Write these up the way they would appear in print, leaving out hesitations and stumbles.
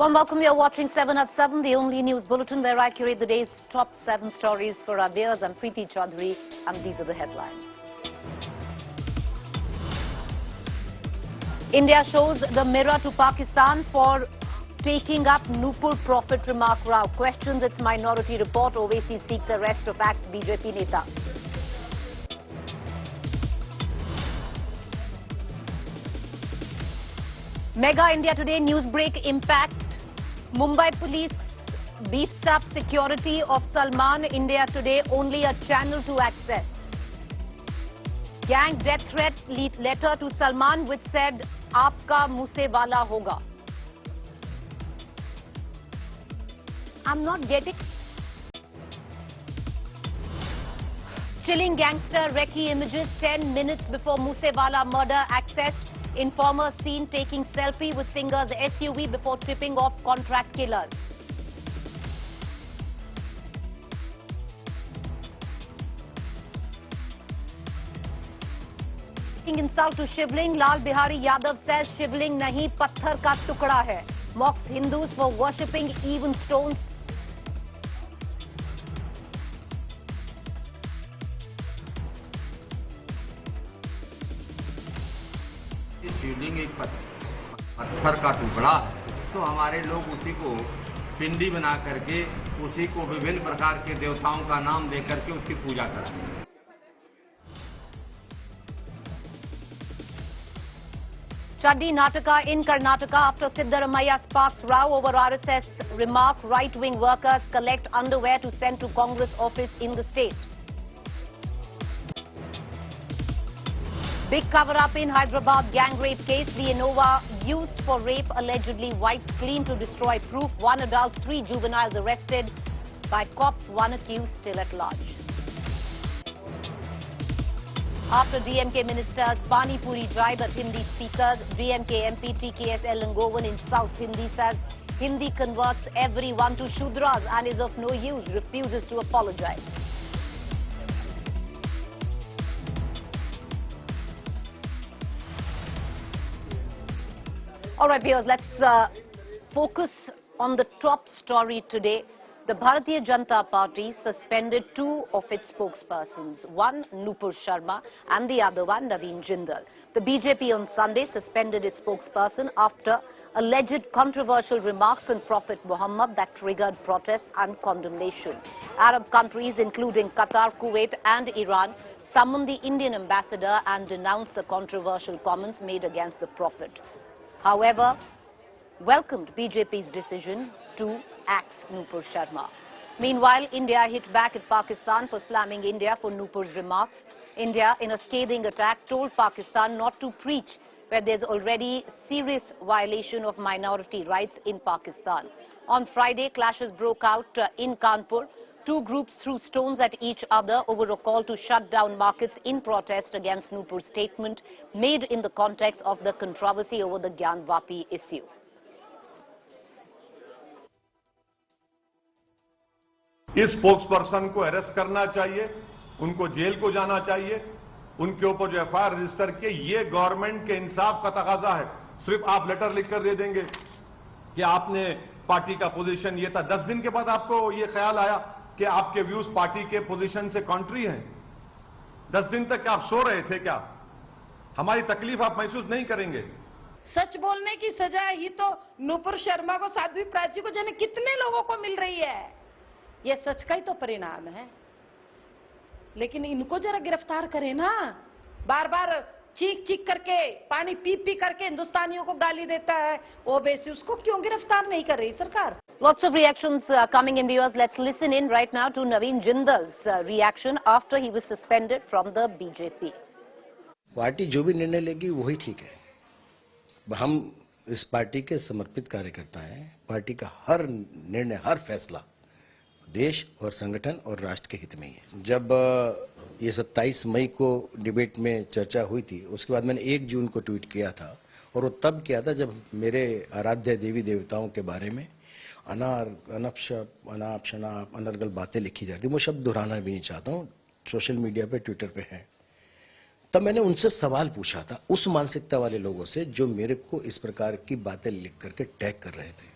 Warm welcome, you're watching 7 at 7, the only news bulletin where I curate the day's top 7 stories for our viewers. I'm Preeti Choudhary and these are the headlines. India shows the mirror to Pakistan for taking up Nupur Prophet remark Rao. Questions its minority report. Owaisi seeks arrest of ex-BJP Neta. Mega India Today news break impact. Mumbai police beefed up security of Salman. India Today only a channel to access. Gang death threat letter to Salman which said, "Aapka muh se wala hoga." I'm not getting. Chilling gangster recce images 10 minutes before Moosewala murder accessed. Informer seen taking selfie with singer's SUV before tripping off contract killers. Insult to Shivling. Lal Bihari Yadav says Shivling nahi patthar ka tukda hai. Mocks Hindus for worshipping even stones. शिवलिंग एक पत्थर का टुकड़ा है, तो हमारे लोग उसी को पिंडी बना करके उसी को विभिन्न प्रकार के देवताओं का नाम दे करके उसकी पूजा करते हैं। Chaddi Nataka in Karnataka after Siddaramaiah sparks row over RSS remark. Right-wing workers collect underwear to send to Congress office in the state. Big cover-up in Hyderabad gang rape case. The Innova used for rape allegedly wiped clean to destroy proof. 1 adult, 3 juveniles arrested by cops. 1 accused still at large. After DMK ministers Pani Puri jibe at Hindi speakers, DMK MP TKS Elangovan insults Hindi, says Hindi converts everyone to Shudras and is of no use, refuses to apologize. All right, viewers, let's focus on the top story today. The Bharatiya Janata Party suspended 2 of its spokespersons, one Nupur Sharma and the other one Naveen Jindal. The BJP on Sunday suspended its spokesperson after alleged controversial remarks on Prophet Muhammad that triggered protests and condemnation. Arab countries including Qatar, Kuwait and Iran summoned the Indian ambassador and denounced the controversial comments made against the Prophet. However, welcomed BJP's decision to axe Nupur Sharma. Meanwhile, India hit back at Pakistan for slamming India for Nupur's remarks. India, in a scathing attack, told Pakistan not to preach where there's already serious violation of minority rights in Pakistan. On Friday, clashes broke out in Kanpur. 2 groups threw stones at each other over a call to shut down markets in protest against Nupur's statement made in the context of the controversy over the Gyan Vapi issue. इस spokesperson को arrest करना चाहिए, उनको jail को जाना चाहिए, उनके ऊपर जो एफआईआर रजिस्टर किए, ये गवर्नमेंट के इंसाफ का तकाजा है। सिर्फ आप लेटर लिखकर दे देंगे कि आपने पार्टी का पोजीशन ये था, 10 दिन के बाद आपको ये ख्याल आया कि आपके व्यूज पार्टी के पोजीशन से कॉन्ट्री हैं। 10 दिन तक आप सो रहे थे क्या? हमारी तकलीफ आप महसूस नहीं करेंगे। सच बोलने की सजा ही तो नुपुर शर्मा को, साध्वी प्राची को, जाने कितने लोगों को मिल रही है। ये सच का ही तो परिणाम है। लेकिन इनको जरा गिरफ्तार करें ना। बार बार चीख चीख करके, पानी पी पी करके हिंदुस्तानियों को गाली देता है ओवैसी, उसको क्यों गिरफ्तार नहीं कर रही सरकार? Lots of reactions coming in, viewers. Let's listen in right now to Naveen Jindal's reaction after he was suspended from the BJP. Party जो भी निर्णय लेगी वही ठीक है। हम इस पार्टी के समर्पित कार्यकर्ता हैं। पार्टी का हर निर्णय, हर फैसला देश और संगठन और राष्ट्र के हित में ही है। जब ये 27 मई को डिबेट में चर्चा हुई थी, उसके बाद मैंने 1 जून को ट्वीट किया था, और वो तब किया था जब मेरे आराध्य देवी देवताओं के बारे में अनाप शनाप अनर्गल बातें लिखी जाती। वो शब्द दोहराना भी नहीं चाहता हूँ, सोशल मीडिया पे, ट्विटर पे है। तब मैंने उनसे सवाल पूछा था, उस मानसिकता वाले लोगों से जो मेरे को इस प्रकार की बातें लिख करके टैग कर रहे थे।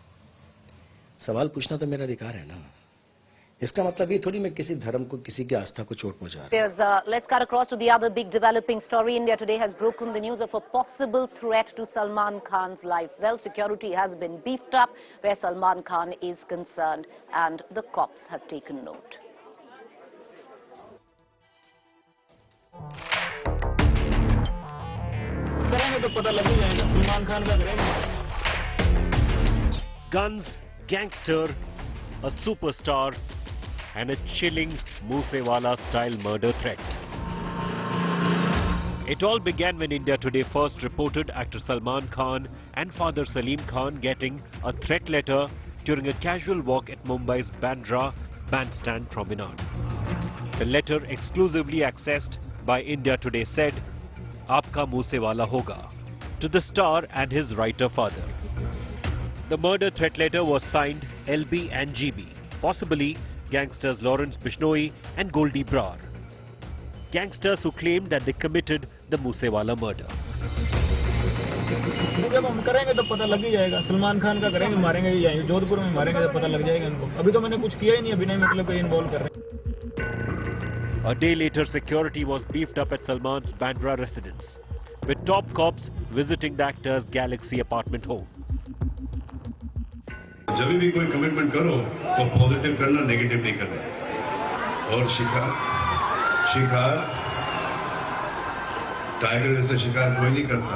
सवाल पूछना तो मेरा अधिकार है ना। इसका मतलब ये थोड़ी मैं किसी धर्म को, किसी की आस्था को चोट पहुंचा रहा हूं। Let's cut across to the other big developing story. India today has broken the news of a possible threat to Salman Khan's life. Well, security has been beefed up where Salman Khan is concerned, and the cops have taken note. Guns, gangster, a superstar, and a chilling Moosewala-style murder threat. It all began when India Today first reported actor Salman Khan and father Salim Khan getting a threat letter during a casual walk at Mumbai's Bandra Bandstand Promenade. The letter, exclusively accessed by India Today, said, "Aapka Moosewala hoga," to the star and his writer father. The murder threat letter was signed LB and GB, possibly gangsters Lawrence Bishnoi and Goldie Brar. Gangsters who claimed that they committed the Moosewala murder. जब हम करेंगे तो पता लग ही जाएगा। सलमान खान का करेंगे, मारेंगे ही जाएंगे। जोधपुर में मारेंगे तो पता लग जाएगा उनको। अभी तो मैंने कुछ किया ही नहीं, अभी नहीं मतलब कोई इन्वॉल्व कर रहे हैं। A day later, security was beefed up at Salman's Bandra residence, with top cops visiting the actor's Galaxy apartment home. जब भी कोई कमिटमेंट करो तो पॉजिटिव करना, नेगेटिव नहीं करना। और शिकार टाइगर जैसे शिकार कोई नहीं करता।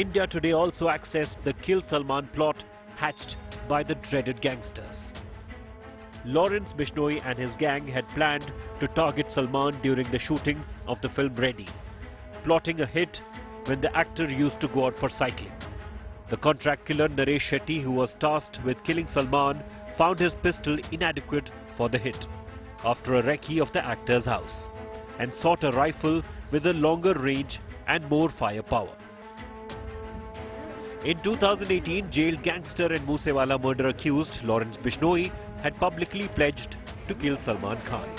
India Today also accessed the Kill Salman plot hatched by the dreaded gangsters. Lawrence Bishnoi and his gang had planned to target Salman during the shooting of the film Ready, plotting a hit when the actor used to go out for cycling. The contract killer Naresh Shetty, who was tasked with killing Salman, found his pistol inadequate for the hit after a recce of the actor's house and sought a rifle with a longer range and more firepower. In 2018, jailed gangster and Moosewala murder accused Lawrence Bishnoi had publicly pledged to kill Salman Khan.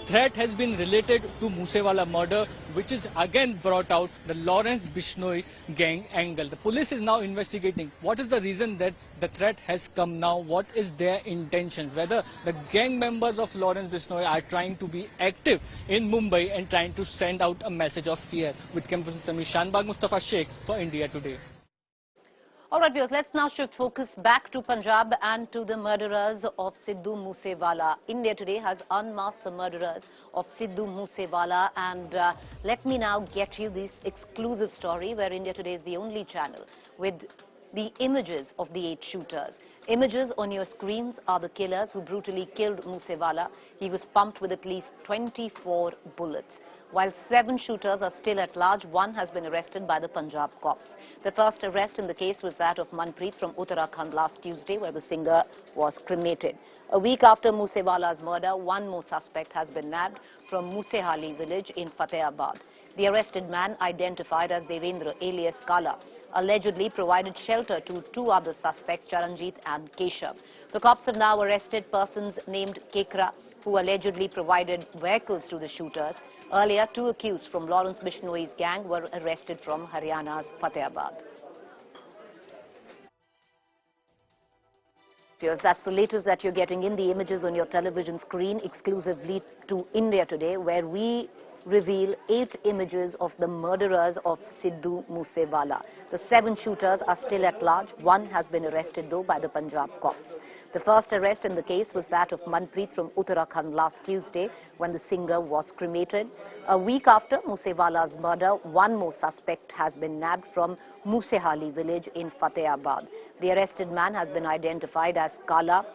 Threat has been related to Moosewala murder, which is again brought out the Lawrence Bishnoi gang angle. The police is now investigating what is the reason that the threat has come now, what is their intentions, whether the gang members of Lawrence Bishnoi are trying to be active in Mumbai and trying to send out a message of fear. With campus in Shanbag, Mustafa Sheikh for India Today. All right, viewers, let's now shift focus back to Punjab and to the murderers of Sidhu Moosewala. India Today has unmasked the murderers of Sidhu Moosewala, and let me now get you this exclusive story where India Today is the only channel with the images of the 8 shooters. Images on your screens are the killers who brutally killed Moosewala. He was pumped with at least 24 bullets. While 7 shooters are still at large, 1 has been arrested by the Punjab cops. The first arrest in the case was that of Manpreet from Uttarakhand last Tuesday, where the singer was cremated. A week after Moosewala's murder, 1 more suspect has been nabbed from Moosehali village in Fatehabad. The arrested man, identified as Devendra alias Kala, allegedly provided shelter to 2 other suspects, Charanjit and Keshav. The cops have now arrested persons named Kekra, who allegedly provided vehicles to the shooters. Earlier, 2 accused from Lawrence Bishnoi's gang were arrested from Haryana's Fatehabad. That's the latest that you're getting in the images on your television screen exclusively to India Today, where we reveal 8 images of the murderers of Sidhu Moosewala. The 7 shooters are still at large. 1 has been arrested, though, by the Punjab cops. The first arrest in the case was that of Manpreet from Uttarakhand last Tuesday, when the singer was cremated. A week after Moosewala's murder, 1 more suspect has been nabbed from Moosehali village in Fatehabad. The arrested man has been identified as Kala,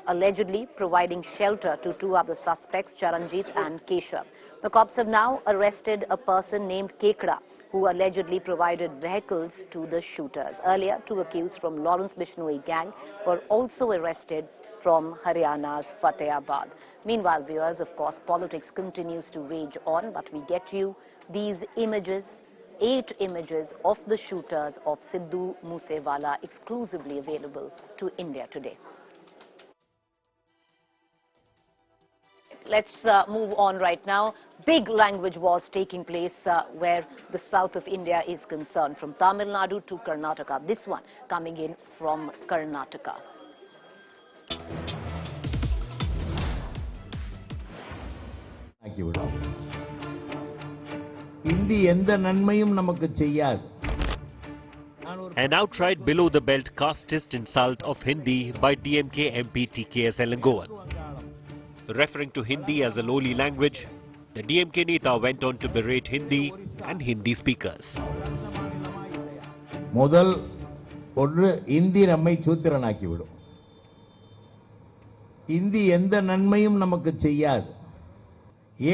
allegedly providing shelter to 2 other suspects, Charanjit and Keshav. The cops have now arrested a person named Kekra, who allegedly provided vehicles to the shooters. Earlier, 2 accused from Lawrence Bishnoi gang were also arrested from Haryana's Fatehabad. Meanwhile, viewers, of course, politics continues to rage on, but we get you these images, 8 images of the shooters of Sidhu Moosewala, exclusively available to India Today. Let's move on right now. Big language wars taking place where the south of India is concerned, from Tamil Nadu to Karnataka. This one coming in from Karnataka. An outright below-the-belt casteist insult of Hindi by DMK MP TKS Elangovan. Referring to Hindi as a lowly language, the DMK Neta went on to berate Hindi and Hindi speakers. முதல் ஒன்று இந்தி நம்மை சூத்திரனாக்கிவிடும். இந்தி எந்த நன்மையும் நமக்கு செய்யாது.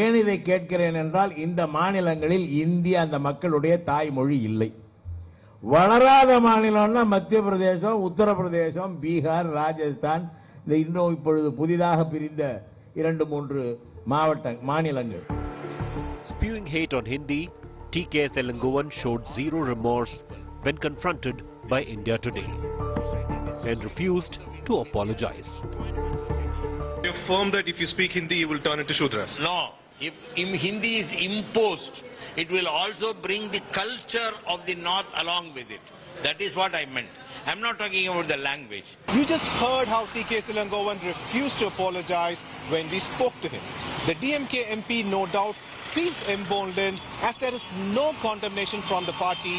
ஏன் இதை கேட்கிறேன் என்றால் இந்த மாநிலங்களில் இந்தி அந்த மக்களுடைய தாய்மொழி இல்லை. வளராத மாநிலம்னா மத்திய பிரதேசம், உத்தரப்பிரதேசம், பீகார், ராஜஸ்தான், இந்த இன்னும் இப்பொழுது புதிதாக பிரிந்த 2-3 மாநிலங்கள். Spewing hate on Hindi, TKS Elangovan showed zero remorse when confronted by India Today and refused to apologize. You affirm that if you speak Hindi, you will turn into Shudras. No. If Hindi is imposed, it will also bring the culture of the North along with it. That is what I meant. I'm not talking about the language. You just heard how TKS Elangovan refused to apologize when we spoke to him. The DMK MP, no doubt, feels emboldened as there is no condemnation from the party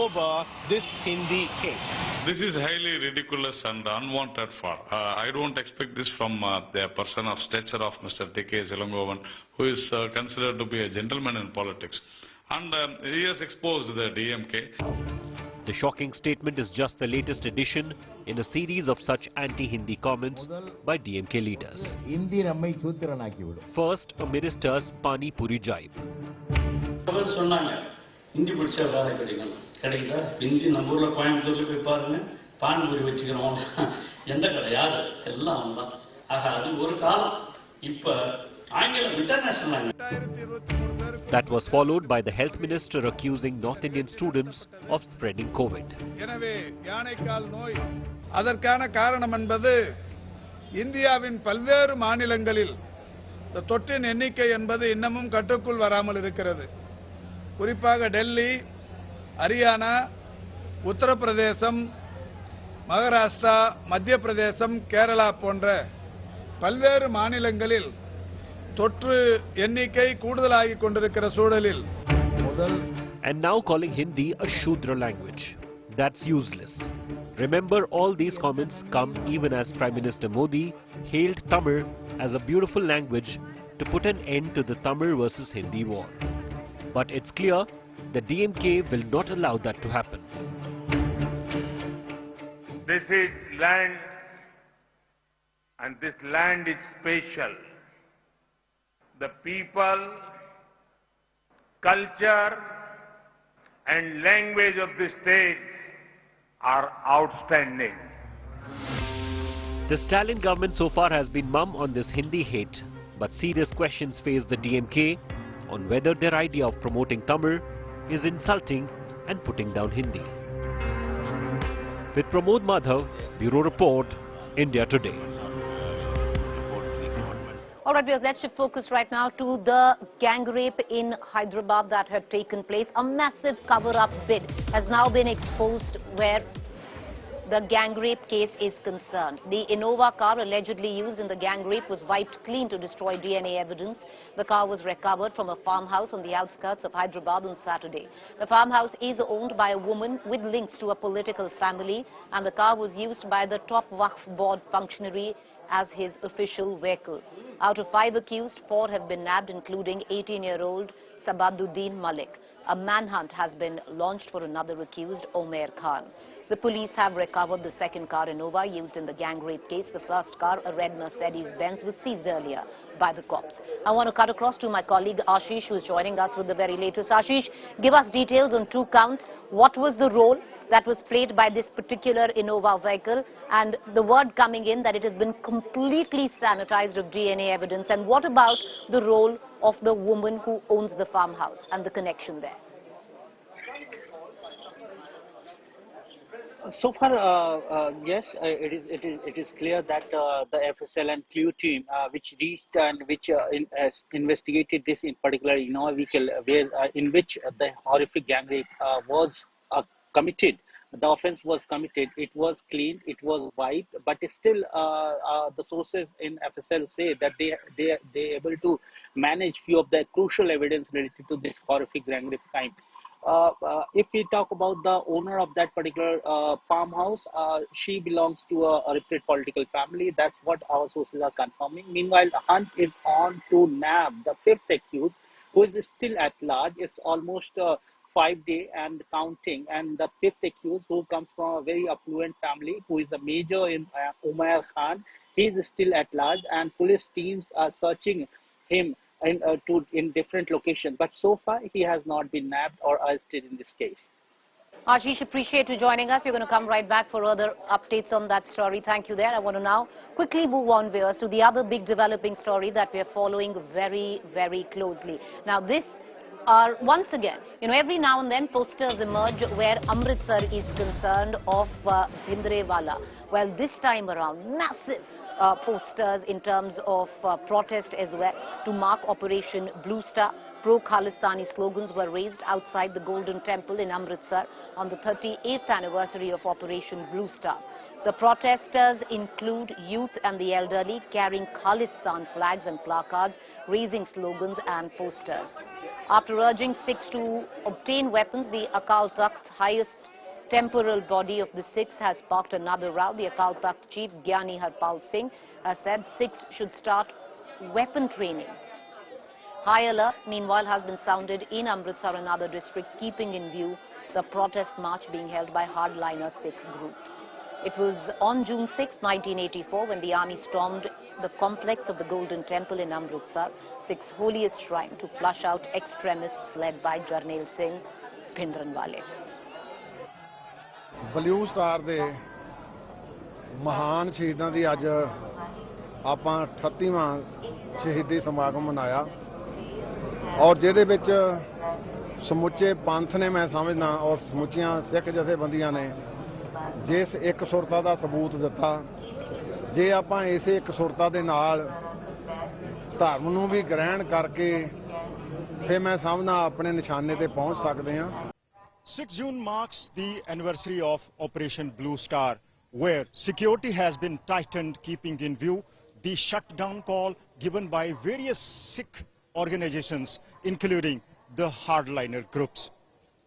over this Hindi hate. This is highly ridiculous and unwanted for. I don't expect this from the person of stature of Mr. TKS Elangovan, who is considered to be a gentleman in politics. And he has exposed the DMK. The shocking statement is just the latest addition in a series of such anti-Hindi comments by DMK leaders. First, a minister's Pani Puri jibe. That was followed by the health minister accusing North Indian students of spreading COVID. அதற்கான காரணம் என்பது இந்தியாவின் பல்வேறு மாநிலங்களில் தொற்றின் எண்ணிக்கை என்பது இன்னமும் கட்டுக்குள் வராமல் இருக்கிறது. குறிப்பாக டெல்லி, ஹரியானா, உத்தரப்பிரதேசம், மகாராஷ்டிரா, மத்திய பிரதேசம், கேரளா போன்ற பல்வேறு மாநிலங்களில் தொற்று எண்ணிக்கை கூடுதலாகிக் கொண்டிருக்கிற சூழலில் And now calling Hindi a Shudra language. That's useless. Remember, all these comments come even as Prime Minister Modi hailed Tamil as a beautiful language to put an end to the Tamil versus Hindi war. But it's clear that DMK will not allow that to happen. This is land, and this land is special. The people, culture and language of the state are outstanding. The Stalin government so far has been mum on this Hindi hate, but serious questions face the DMK on whether their idea of promoting Tamil is insulting and putting down Hindi. With Pramod Madhav, Bureau Report, India Today. All right, viewers, let's shift focus right now to the gang rape in Hyderabad that had taken place. A massive cover-up bid has now been exposed where the gang rape case is concerned. The Innova car allegedly used in the gang rape was wiped clean to destroy DNA evidence. The car was recovered from a farmhouse on the outskirts of Hyderabad on Saturday. The farmhouse is owned by a woman with links to a political family, and the car was used by the top Waqf board functionary as his official vehicle. Out of 5 accused, 4 have been nabbed, including 18-year-old Sabaduddin Malik. A manhunt has been launched for another accused, Omer Khan. The police have recovered the second car Innova used in the gang rape case. The first car, a red Mercedes-Benz, was seized earlier by the cops. I want to cut across to my colleague Ashish, who is joining us with the very latest. Ashish, give us details on 2 counts. What was the role that was played by this particular Innova vehicle, and the word coming in that it has been completely sanitized of DNA evidence? And what about the role of the woman who owns the farmhouse and the connection there? So far, yes, it is clear that the FSL and Clue team, which reached and which investigated this in particular Innova vehicle, where in which the horrific gang rape was committed. The offense was committed. It was cleaned. It was wiped. But still, the sources in FSL say that they able to manage few of the crucial evidence related to this horrific gang rape crime. If we talk about the owner of that particular farmhouse, she belongs to a reputed political family. That's what our sources are confirming. Meanwhile, the hunt is on to nab the fifth accused, who is still at large. It's almost 5 days and counting. And the fifth accused, who comes from a very affluent family, who is the major in Umair Khan, he is still at large, and police teams are searching him in different locations, but so far he has not been nabbed or arrested in this case. Ashish, appreciate you joining us. You're going to come right back for other updates on that story. Thank you there. I want to now quickly move on, viewers, to the other big developing story that we are following very, very closely. Now, this are once again, every now and then posters emerge where Amritsar is concerned of Bhindrewala. Well, this time around, massive posters in terms of protest as well to mark Operation Bluestar. Pro-Khalistani slogans were raised outside the Golden Temple in Amritsar on the 38th anniversary of Operation Bluestar. The protesters include youth and the elderly carrying Khalistan flags and placards, raising slogans and posters. After urging Sikhs to obtain weapons, the Akal Takht's highest temporal body of the Sikhs has sparked another row. The Akal Takht chief Gyani Harpal Singh has said Sikhs should start weapon training. High alert, meanwhile, has been sounded in Amritsar and other districts, keeping in view the protest march being held by hardliner Sikh groups. It was on June 6, 1984, when the army stormed the complex of the Golden Temple in Amritsar, Sikhs' holiest shrine, to flush out extremists led by Jarnail Singh Bhindranwale. Bluestar ਦੇ ਮਹਾਨ ਸ਼ਹੀਦਾਂ ਦੀ ਅੱਜ ਆਪਾਂ 38ਵਾਂ ਸ਼ਹੀਦੀ ਸਮਾਗਮ ਮਨਾਇਆ ਔਰ ਜਿਹਦੇ ਵਿੱਚ ਸਮੁੱਚੇ ਪੰਥ ਨੇ ਮੈਂ ਸਮਝਦਾ ਔਰ ਸਮੁੱਚੀਆਂ ਸਿੱਖ ਜਥੇਬੰਦੀਆਂ ਨੇ ਜਿਸ ਇੱਕ ਸੁਰਤਾ ਦਾ ਸਬੂਤ ਦਿੱਤਾ ਜੇ ਆਪਾਂ ਇਸੇ ਇੱਕ ਸੁਰਤਾ ਦੇ ਨਾਲ ਧਰਮ ਨੂੰ ਵੀ ਗ੍ਰਹਿਣ ਕਰਕੇ ਫਿਰ ਮੈਂ ਸਮਝਦਾ ਆਪਣੇ ਨਿਸ਼ਾਨੇ ਤੇ ਪਹੁੰਚ ਸਕਦੇ ਹਾਂ। 6 June marks the anniversary of Operation Bluestar, where security has been tightened, keeping in view the shutdown call given by various Sikh organizations, including the hardliner groups.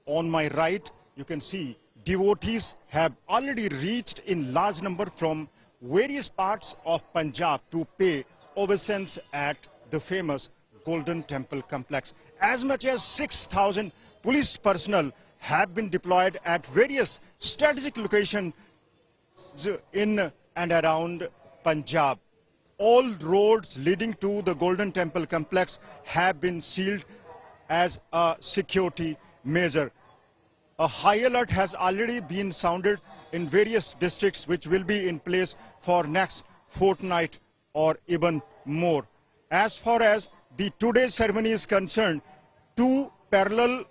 On my right, you can see devotees have already reached in large number from various parts of Punjab to pay obeisance at the famous Golden Temple complex. As much as 6,000 police personnel have been deployed at various strategic locations in and around Punjab. All roads leading to the Golden Temple complex have been sealed as a security measure. A high alert has already been sounded in various districts, which will be in place for next fortnight or even more. As far as the today's ceremony is concerned, two parallel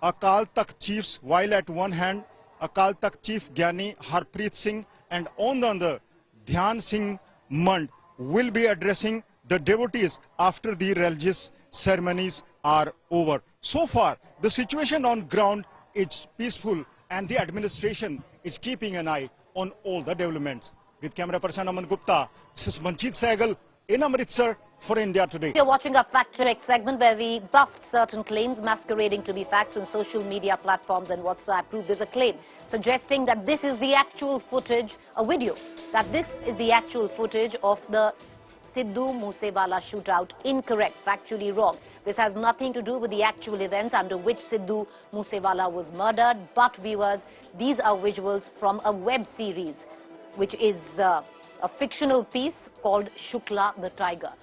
Akal Takht chiefs, while at one hand Akal Takht chief Gyani Harpreet Singh and on the other Dhyan Singh Mand will be addressing the devotees after the religious ceremonies are over. So far, the situation on ground is peaceful and the administration is keeping an eye on all the developments. With camera person Aman Gupta, this is Manjeet Sehgal in Amritsar for India Today. You're watching a fact-check segment where we buffed certain claims masquerading to be facts on social media platforms and WhatsApp group. There's a claim suggesting that this is the actual footage, a video, that this is the actual footage of the Sidhu Moosewala shootout. Incorrect, factually wrong. This has nothing to do with the actual events under which Sidhu Moosewala was murdered. But viewers, these are visuals from a web series, which is a fictional piece called Shukla the Tiger.